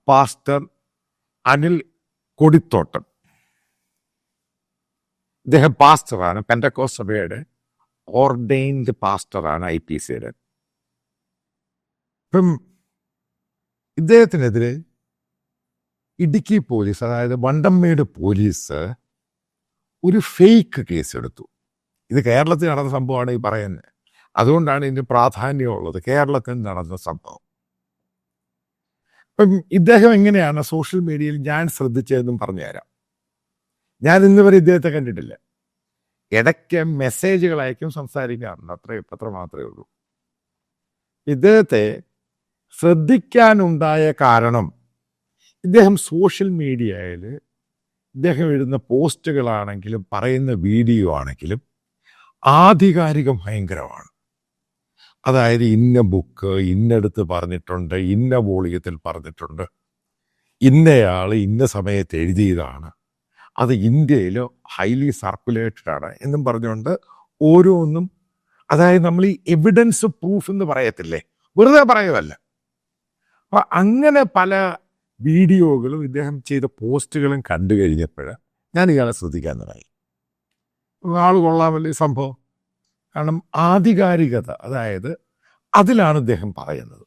Pastor Anil Kodithottam. ഇദ്ദേഹം പാസ്റ്ററാണ്, പെന്തക്കോസ്ത് സഭയുടെ ordained പാസ്റ്ററാണ് IPCയുടെ. ഇപ്പം ഇദ്ദേഹത്തിനെതിരെ ഇടുക്കി പോലീസ്, അതായത് വണ്ടമ്മേട് പോലീസ് ഒരു ഫേക്ക് കേസെടുത്തു. ഇത് കേരളത്തിൽ നടന്ന സംഭവമാണ് ഈ പറയുന്നത്. അതുകൊണ്ടാണ് ഇതിന് പ്രാധാന്യമുള്ളത്. കേരളത്തിൽ നടന്ന സംഭവം. ഇപ്പം ഇദ്ദേഹം എങ്ങനെയാണ് സോഷ്യൽ മീഡിയയിൽ ഞാൻ ശ്രദ്ധിച്ചതെന്നും പറഞ്ഞുതരാം. ഞാൻ ഇന്ന് വരെ ഇദ്ദേഹത്തെ കണ്ടിട്ടില്ല. ഇടയ്ക്ക് മെസ്സേജുകൾ അയക്കും, സംസാരിക്കാറുണ്ട്, അത്ര മാത്രമേ ഉള്ളൂ. ഇദ്ദേഹത്തെ ശ്രദ്ധിക്കാനുണ്ടായ കാരണം, ഇദ്ദേഹം സോഷ്യൽ മീഡിയയിൽ ഇദ്ദേഹം എഴുതുന്ന പോസ്റ്റുകളാണെങ്കിലും പറയുന്ന വീഡിയോ ആണെങ്കിലും ആധികാരികം ഭയങ്കരമാണ്. അതായത് ഇന്ന ബുക്ക് ഇന്നടുത്ത് പറഞ്ഞിട്ടുണ്ട്, ഇന്ന വോളിയത്തിൽ പറഞ്ഞിട്ടുണ്ട്, ഇന്നയാൾ ഇന്ന സമയത്ത് എഴുതിയതാണ്, അത് ഇന്ത്യയിൽ ഹൈലി സർക്കുലേറ്റഡ് ആണ് എന്നും പറഞ്ഞുകൊണ്ട് ഓരോന്നും, അതായത് നമ്മൾ ഈ എവിഡൻസ് പ്രൂഫ് എന്ന് പറയത്തില്ലേ, വെറുതെ പറയുമല്ല. അപ്പം അങ്ങനെ പല വീഡിയോകളും ഇദ്ദേഹം ചെയ്ത പോസ്റ്റുകളും കണ്ടു കഴിഞ്ഞപ്പോൾ ഞാൻ ഇയാളെ ശ്രദ്ധിക്കാൻ തുടങ്ങി. ആൾ കൊള്ളാമല്ലേ സംഭവം. കാരണം ആധികാരികത, അതായത് അതിലാണ് ഇദ്ദേഹം പറയുന്നത്.